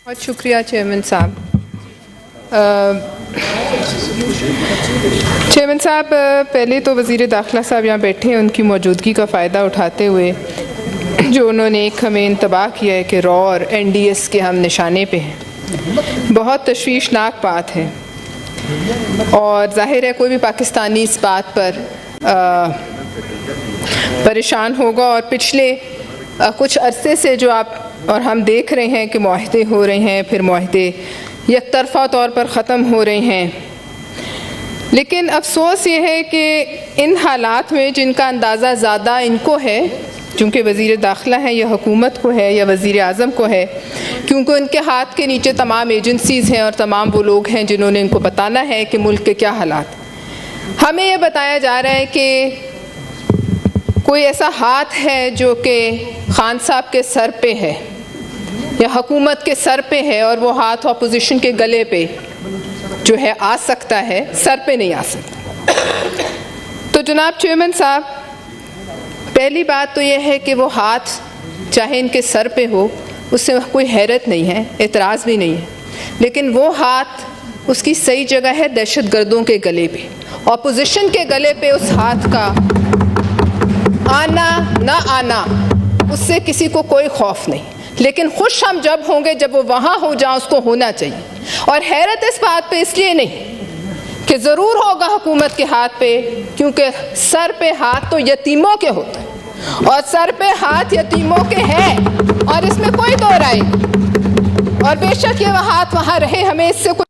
बहुत शुक्रिया चेयरमैन साहब। चेयरमैन साहब, पहले तो वज़ीर दाखिला साहब यहाँ बैठे हैं, उनकी मौजूदगी का फ़ायदा उठाते हुए जो उन्होंने एक हमें इंतबाह किया है कि रॉ और NDS के हम निशाने पे हैं, बहुत तशवीशनाक बात है। और ज़ाहिर है कोई भी पाकिस्तानी इस बात पर परेशान होगा। और पिछले कुछ अरसे से जो आप और हम देख रहे हैं कि मुआहदे हो रहे हैं, फिर मुआहदे यकतरफ़ा तौर पर ख़त्म हो रहे हैं, लेकिन अफसोस ये है कि इन हालात में जिनका अंदाज़ा ज़्यादा इनको है, चूँकि वज़ीर दाखिला है या हुकूमत को है या वज़ीर आज़म को है, क्योंकि उनके हाथ के नीचे तमाम एजेंसीज़ हैं और तमाम वो लोग हैं जिन्होंने इनको बताना है कि मुल्क के क्या हालात। हमें ये बताया जा रहा है कि कोई ऐसा हाथ है जो कि खान साहब के सर पे है या हुकूमत के सर पे है, और वो हाथ अपोजिशन के गले पे जो है आ सकता है, सर पे नहीं आ सकता। तो जनाब चेयरमैन साहब, पहली बात तो ये है कि वो हाथ चाहे इनके सर पे हो, उससे कोई हैरत नहीं है, एतराज़ भी नहीं है, लेकिन वो हाथ उसकी सही जगह है दहशत गर्दों के गले पे। अपोजिशन के गले पे उस हाथ का आना ना आना, उससे किसी को कोई खौफ नहीं, लेकिन खुश हम जब होंगे जब वो वहाँ हो जहाँ उसको होना चाहिए। और हैरत इस बात पे इसलिए नहीं कि ज़रूर होगा हुकूमत के हाथ पे, क्योंकि सर पे हाथ तो यतीमों के होते हैं और सर पे हाथ यतीमों के हैं, और इसमें कोई दो राय नहीं। और बेशक ये हाथ वहाँ रहे, हमें इससे कोई,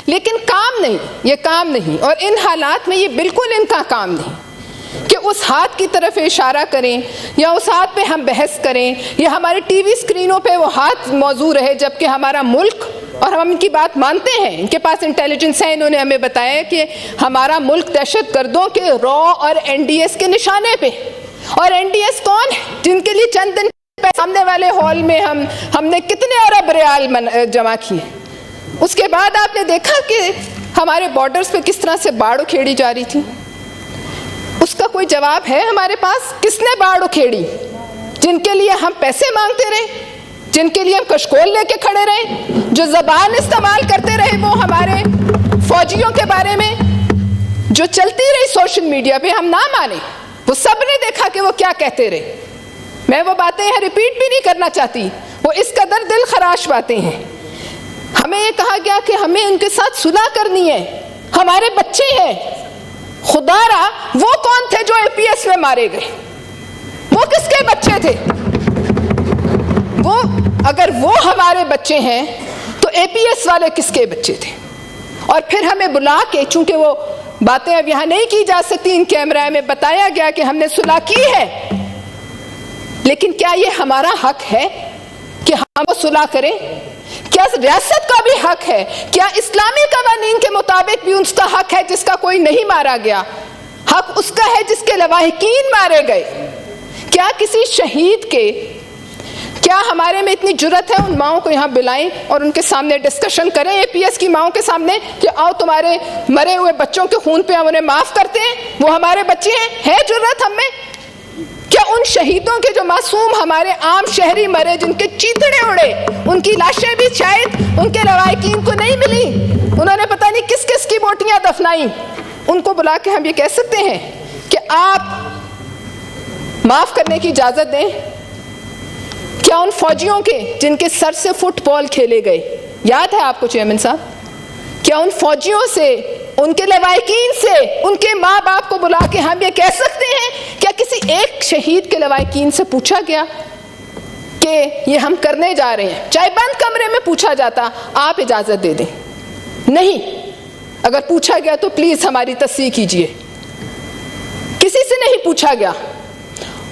लेकिन काम नहीं, ये काम नहीं। और इन हालात में ये बिल्कुल इनका काम नहीं कि उस हाथ की तरफ इशारा करें या उस हाथ पे हम बहस करें या हमारे टीवी स्क्रीनों पे वो हाथ मौजू रहे, जबकि हमारा मुल्क, और हम इनकी बात मानते हैं, इनके पास इंटेलिजेंस है, इन्होंने हमें बताया कि हमारा मुल्क दहशत गर्दों के रॉ और NDS के निशाने पे। और NDS कौन है? जिनके लिए चंद दिन सामने वाले हॉल में हमने कितने अरब रियाल जमा किए। उसके बाद आपने देखा कि हमारे बॉर्डर्स पे किस तरह से बाढ़ उखेड़ी जा रही थी। उसका कोई जवाब है हमारे पास? किसने बाढ़ उखेड़ी? जिनके लिए हम पैसे मांगते रहे, जिनके लिए हम कशकोल लेके खड़े रहे, जो ज़बान इस्तेमाल करते रहे वो हमारे फौजियों के बारे में, जो चलती रही सोशल मीडिया पे, हम ना माने, वो सब ने देखा कि वो क्या कहते रहे। मैं वो बातें यहाँ रिपीट भी नहीं करना चाहती, वो इस कदर दिल खराश बातें हैं। हमें ये कहा गया कि हमें उनके साथ सुलह करनी है, हमारे बच्चे हैं। खुदारा वो कौन थे जो APS में मारे गए? वो किसके बच्चे थे? वो अगर वो हमारे बच्चे हैं तो APS वाले किसके बच्चे थे? और फिर हमें बुला के, चूंकि वो बातें अब यहाँ नहीं की जा सकती, इन कैमरा में बताया गया कि हमने सुलह की है, लेकिन क्या ये हमारा हक है कि हम वो सुलह करें? क्या रियासत का भी हक है? क्या इस्लामी कवानीन के मुताबिक भी उसका हक है जिसका कोई नहीं मारा गया? हक उसका है जिसके लवाहिकीन मारे गए। क्या किसी शहीद के, क्या हमारे में इतनी जुर्रत है उन माओं को यहाँ बुलाएं और उनके सामने डिस्कशन करें, APS की माओं के सामने, कि आओ तुम्हारे मरे हुए बच्चों के खून पे हम उन्हें माफ करते हैं, वो हमारे बच्चे हैं? है जुर्रत हमें? क्या उन शहीदों के जो मासूम हमारे आम शहरी मरे, जिनके चीथड़े उड़े, उनकी लाशें भी शायद उनके लवाहिकीन को नहीं मिली, उन्होंने पता नहीं किस किस की बोटियां दफनाई, उनको बुला के हम ये कह सकते हैं कि आप माफ करने की इजाजत दें? क्या उन फौजियों के जिनके सर से फुटबॉल खेले गए, याद है आपको चेयरमैन साहब? क्या उन फौजियों से, उनके लवाहिकीन से, उनके माँ बाप को बुला के हम ये कह सकते हैं? क्या किसी एक शहीद के लवाहिकीन से पूछा गया कि ये हम करने जा रहे हैं? चाहे बंद कमरे में पूछा जाता, आप इजाजत दे दें। नहीं, अगर पूछा गया तो प्लीज हमारी तस्दीक कीजिए। किसी से नहीं पूछा गया,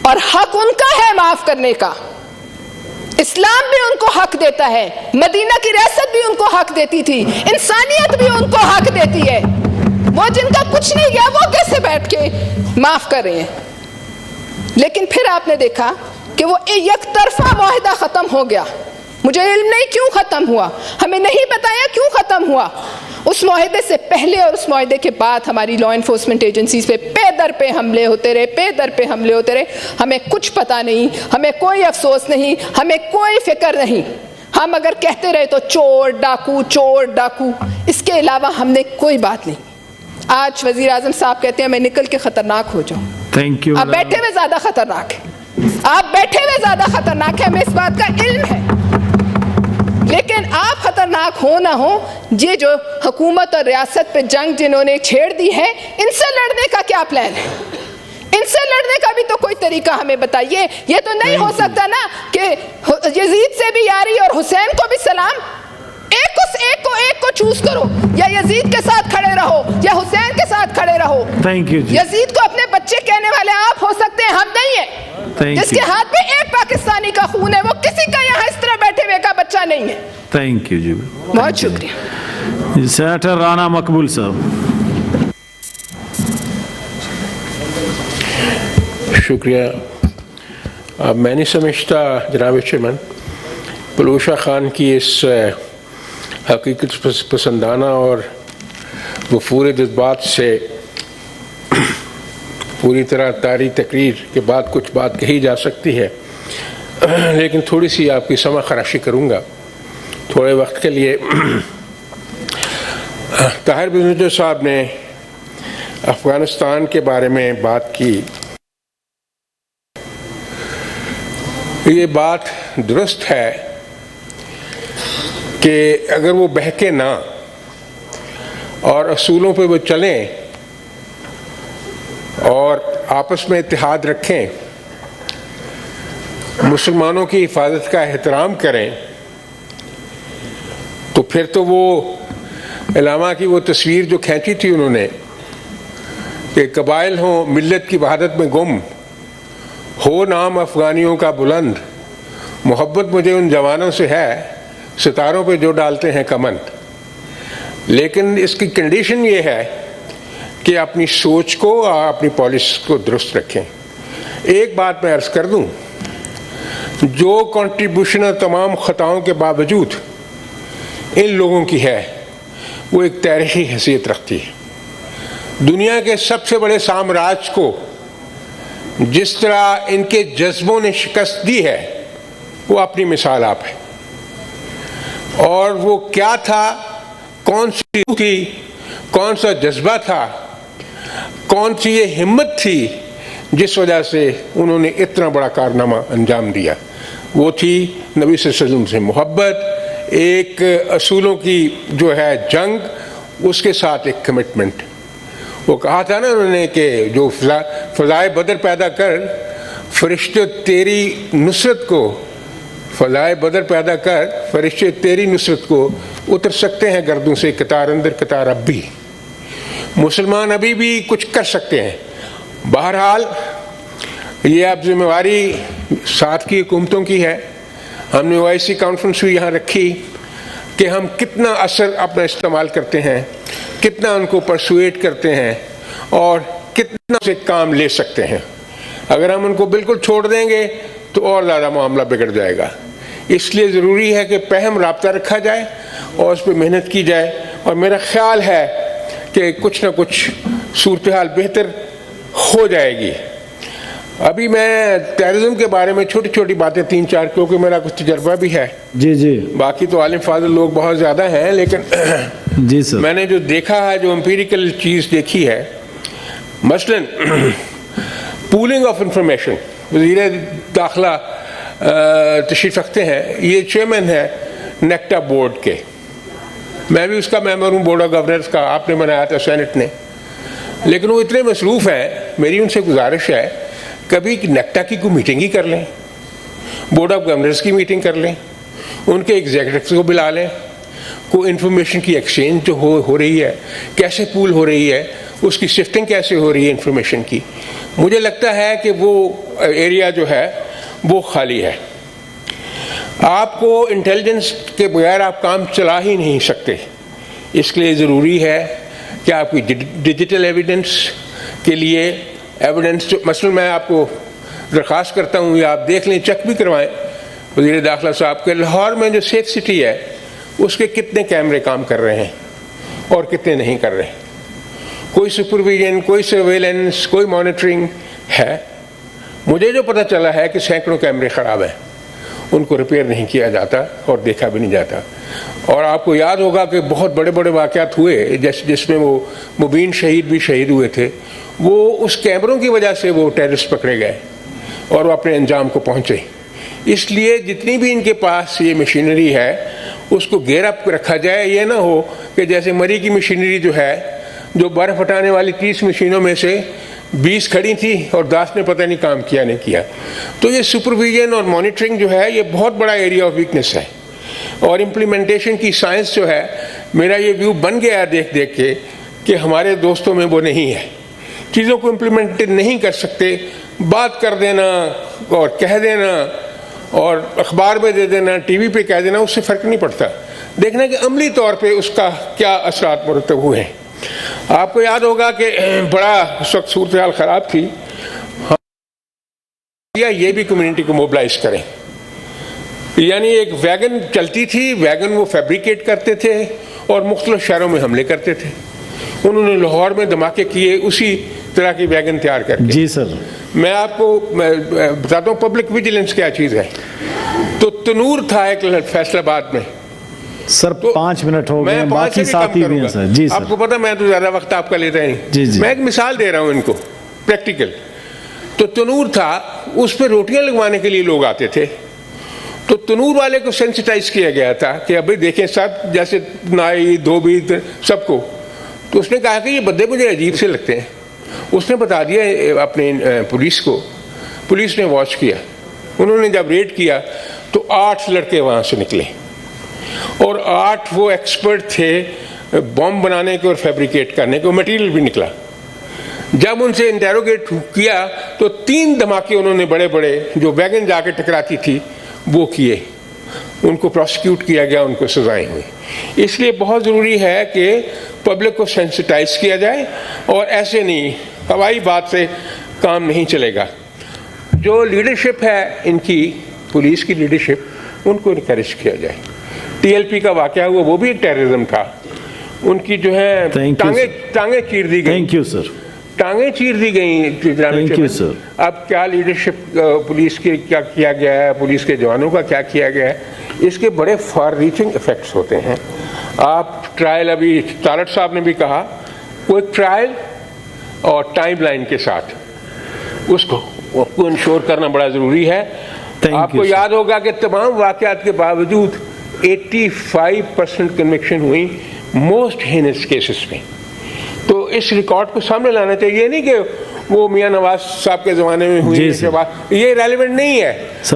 और हक उनका है माफ करने का। इस्लाम भी उनको हक देता है, मदीना की रियासत भी उनको हक देती थी, इंसानियत भी उनको हक देती है। वो जिनका कुछ नहीं गया वो कैसे बैठ के माफ कर रहे हैं? लेकिन फिर आपने देखा कि वो एक तरफा मुआहदा खत्म हो गया। मुझे इल्म नहीं क्यों खत्म हुआ, हमें नहीं बताया क्यों खत्म हुआ। उस मुआहदे से पहले और उस मुआहदे के बाद हमारी लॉ इन्फोर्समेंट एजेंसीज पे दर पे हमले होते रहे, पे दर पे हमले होते रहे। हमें कुछ पता नहीं, हमें कोई अफसोस नहीं, हमें कोई फिक्र नहीं। हम अगर कहते रहे तो चोर डाकू, इसके अलावा हमने कोई बात नहीं। आज वजीर आजम साहब कहते हैं मैं निकल के खतरनाक हो जाऊं। Thank you. आप बैठे हुए ज्यादा खतरनाक है, आप बैठे हुए ज्यादा खतरनाक है, हमें इस बात का इल्म है। लेकिन आप खतरनाक हो ना हो, ये जो हुकूमत और रियासत पे जंग जिन्होंने छेड़ दी है, इनसे लड़ने का क्या प्लान है? इनसे लड़ने का भी तो कोई तरीका हमें बताइए। ये तो नहीं हो सकता ना कि यजीद से भी यारी और हुसैन को भी सलाम। एक को चूज करो, या यजीद के साथ खड़े रहो या हुसैन के साथ खड़े रहो। Thank you. यजीद को अपने बच्चे कहने वाले आप हो सकते हैं, हम नहीं है। जिसके हाथ में एक पाकिस्तानी का खून है, वो किसी का यहाँ इस तरह बैठे हुए का बच्चा नहीं है। थैंक यू जी, बहुत शुक्रिया। सेनेटर राना मकबूल साहब। शुक्रिया। मैं नहीं समझता जनाब चेयरमैन पलूशा खान की इस हकीकत पसंदाना और वफूर जज्बात से पूरी तरह तारी तकरीर के बाद कुछ बात कही जा सकती है, लेकिन थोड़ी सी आपकी समा खराशी करूँगा थोड़े वक्त के लिए। ताहिर बिन साहब ने अफ़गानिस्तान के बारे में बात की। ये बात दुरुस्त है कि अगर वो बहके ना और असूलों पे वो चलें और आपस में इत्तेहाद रखें, मुसलमानों की हिफाजत का एहतराम करें, तो फिर तो वो इलामा की वो तस्वीर जो खींची थी उन्होंने कि कबाइल हों मिल्लत की वहादत में गुम, हो नाम अफ़गानियों का बुलंद, मोहब्बत मुझे उन जवानों से है सितारों पे जो डालते हैं कमन। लेकिन इसकी कंडीशन ये है कि अपनी सोच को और अपनी पॉलिसी को दुरुस्त रखें। एक बात मैं अर्ज़ कर दूं, जो कंट्रीब्यूशन तमाम ख़ताओं के बावजूद इन लोगों की है वो एक तारीख़ी हैसियत रखती है। दुनिया के सबसे बड़े साम्राज्य को जिस तरह इनके जज्बों ने शिकस्त दी है, वो अपनी मिसाल आप है। और वो क्या था, कौन सी थी, कौन सा जज्बा था, कौन सी ये हिम्मत थी जिस वजह से उन्होंने इतना बड़ा कारनामा अंजाम दिया। वो थी नबी सल्लल्लाहु अलैहि वसल्लम से मोहब्बत, एक असूलों की जो है जंग, उसके साथ एक कमिटमेंट। वो कहा था ना उन्होंने कि जो फ़ज़ाए बदर पैदा कर, फरिश्ते तेरी नुसरत को, फ़ज़ाए बदर पैदा कर, फरिश्ते तेरी नुसरत को उतर सकते हैं गर्दों से कतार अंदर कतार अब भी। मुसलमान अभी भी कुछ कर सकते हैं। बहरहाल ये अब जिम्मेवारी साथ की हुकूमतों की है। हमने OIC कॉन्फ्रेंस भी यहाँ रखी कि हम कितना असर अपना इस्तेमाल करते हैं, कितना उनको परसुएट करते हैं और कितना से काम ले सकते हैं। अगर हम उनको बिल्कुल छोड़ देंगे तो और ज़्यादा मामला बिगड़ जाएगा। इसलिए ज़रूरी है कि पहम राब्ता रखा जाए और उस पर मेहनत की जाए। और मेरा ख्याल है कि कुछ ना कुछ सूरत हाल बेहतर हो जाएगी। अभी मैं टेररिज्म के बारे में छोटी छोटी बातें 3-4, क्योंकि मेरा कुछ तजर्बा भी है। जी जी। बाकी तो आलिम फाज़िल लोग बहुत ज़्यादा हैं, लेकिन जी सर, मैंने जो देखा है, जो एम्पिरिकल चीज़ देखी है, मसलन पूलिंग ऑफ इंफॉर्मेशन, वज़ीर दाखिला तशरीफ़ रखते हैं, ये चेयरमैन है नेक्टा बोर्ड के, मैं भी उसका मेंबर हूँ, बोर्ड ऑफ गवर्नर्स का, आपने बनाया था सेनेट ने। लेकिन वो इतने मसरूफ़ हैं, मेरी उनसे गुजारिश है कभी नेक्टा की कोई मीटिंग ही कर लें, बोर्ड ऑफ गवर्नर्स की मीटिंग कर लें, उनके एग्जीक्यूटिव को बुला लें, कोई इन्फॉर्मेशन की एक्सचेंज जो हो रही है, कैसे पूल हो रही है, उसकी शिफ्टिंग कैसे हो रही है इन्फॉर्मेशन की। मुझे लगता है कि वो एरिया जो है वो खाली है। आपको इंटेलिजेंस के बगैर आप काम चला ही नहीं सकते। इसके लिए ज़रूरी है कि आपकी डिजिटल एविडेंस के लिए एविडेंस, मसलन मैं आपको दरख्वास्त करता हूँ, या आप देख लें, चेक भी करवाएं वज़ीर दाखिला साहब के, लाहौर में जो सेफ सिटी है उसके कितने कैमरे काम कर रहे हैं और कितने नहीं कर रहे। कोई सुपरविजन, कोई सर्वेलेंस, कोई मॉनिटरिंग है? मुझे जो पता चला है कि सैकड़ों कैमरे ख़राब हैं उनको रिपेयर नहीं किया जाता और देखा भी नहीं जाता। और आपको याद होगा कि बहुत बड़े बड़े वाक़यात हुए जिसमें वो मुबीन शहीद भी शहीद हुए थे, वो उस कैमरों की वजह से वो टेररिस्ट पकड़े गए और वो अपने अंजाम को पहुँचे। इसलिए जितनी भी इनके पास ये मशीनरी है उसको गेयर अप रखा जाए। ये ना हो कि जैसे मरी की मशीनरी जो है, जो बर्फ़ हटाने वाली 30 मशीनों में से 20 खड़ी थी और 10 ने पता नहीं काम किया नहीं किया। तो ये सुपरविजन और मॉनिटरिंग जो है ये बहुत बड़ा एरिया ऑफ वीकनेस है। और इम्प्लीमेंटेशन की साइंस जो है, मेरा ये व्यू बन गया देख देख के कि हमारे दोस्तों में वो नहीं है। चीज़ों को इम्प्लीमेंट नहीं कर सकते, बात कर देना और कह देना और अखबार में दे देना, टीवी पे कह देना, उससे फ़र्क नहीं पड़ता। देखना कि अमली तौर पे उसका क्या असरात मुरतब हुए हैं। आपको याद होगा कि बड़ा उस वक्त सूरत हाल ख़राब थी, या ये भी कम्युनिटी को मोबिलाइज करें। यानी एक वैगन चलती थी, वैगन वो फैब्रिकेट करते थे और मुख्तलिफ शहरों में हमले करते थे। उन्होंने लाहौर में धमाके किए उसी तरह की वैगन तैयार करके। जी सर, मैं आपको बताता हूँ पब्लिक विजिलेंस क्या चीज़ है। तो तनूर था एक फैसलाबाद में सर, तो 5 मिनट हो गए, मैं बाकी साथी भी हैं सर। जी सर, आपको पता मैं तो ज़्यादा वक्त आपका लेता ही नहीं। जी जी, मैं एक मिसाल दे रहा हूँ इनको प्रैक्टिकल। तो तनूर था, उस पर रोटियां लगवाने के लिए लोग आते थे। तो तनूर वाले को सेंसिटाइज किया गया था कि अभी देखें सब, जैसे नाई धोबी सबको। तो उसने कहा कि ये बंदे मुझे अजीब से लगते हैं। उसने बता दिया अपने पुलिस को। पुलिस ने वॉच किया। उन्होंने जब रेड किया तो 8 लड़के वहाँ से निकले और 8 वो एक्सपर्ट थे बॉम्ब बनाने के और फैब्रिकेट करने के। मटेरियल भी निकला। जब उनसे इंटेरोगेट किया तो 3 धमाके उन्होंने बड़े बड़े, जो वैगन जाके टकराती थी, वो किए। उनको प्रोसिक्यूट किया गया, उनको सजाएं हुई। इसलिए बहुत ज़रूरी है कि पब्लिक को सेंसिटाइज किया जाए और ऐसे नहीं हवाई बात से काम नहीं चलेगा। जो लीडरशिप है इनकी, पुलिस की लीडरशिप, उनको इनकरेज किया जाए। TLP का वाक़या हुआ, वो भी एक टेररिज्म था। उनकी जो है टांगे चीर दी गई। थैंक यू सर, टांगे चीर दी गई। Thank you sir. अब क्या लीडरशिप पुलिस के क्या किया गया है, पुलिस के जवानों का क्या किया गया है, इसके बड़े फार रीचिंग इफेक्ट्स होते हैं। आप ट्रायल, अभी तारड़ साहब ने भी कहा, वो एक ट्रायल और टाइमलाइन के साथ उसको इंश्योर करना बड़ा ज़रूरी है। आपको याद होगा कि तमाम वाक़यात के बावजूद 85% कन्विक्शन हुई मोस्ट हेनस केसेस में। तो इस रिकॉर्ड को सामने लाना चाहिए। नहीं कि वो मियां नवाज साहब के ज़माने में हुई इसके बाद, ये रेलिवेंट नहीं है।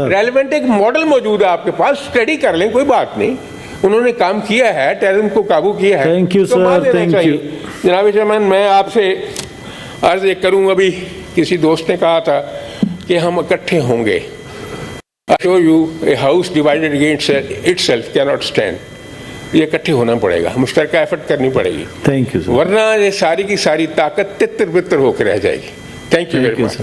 रेलिवेंट एक मॉडल मौजूद है आपके पास, स्टडी कर लें, कोई बात नहीं। उन्होंने काम किया है, टेररिज्म को काबू किया है। Thank you sir, thank you जनाब चेयरमैन। मैं आपसे अर्ज एक करूँ, अभी किसी दोस्त ने कहा था कि हम इकट्ठे होंगे। I show you a house divided against itself cannot stand. ये इकट्ठे होना पड़ेगा, मुश्तरका एफर्ट करनी पड़ेगी। थैंक यू सर, वरना ये सारी की सारी ताकत तितर बितर होकर रह जाएगी। Thank you very much.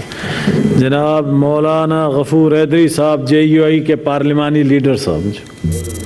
जनाब मौलाना गफूर हैदरी साहब, JUI के पार्लिमानी लीडर साहब।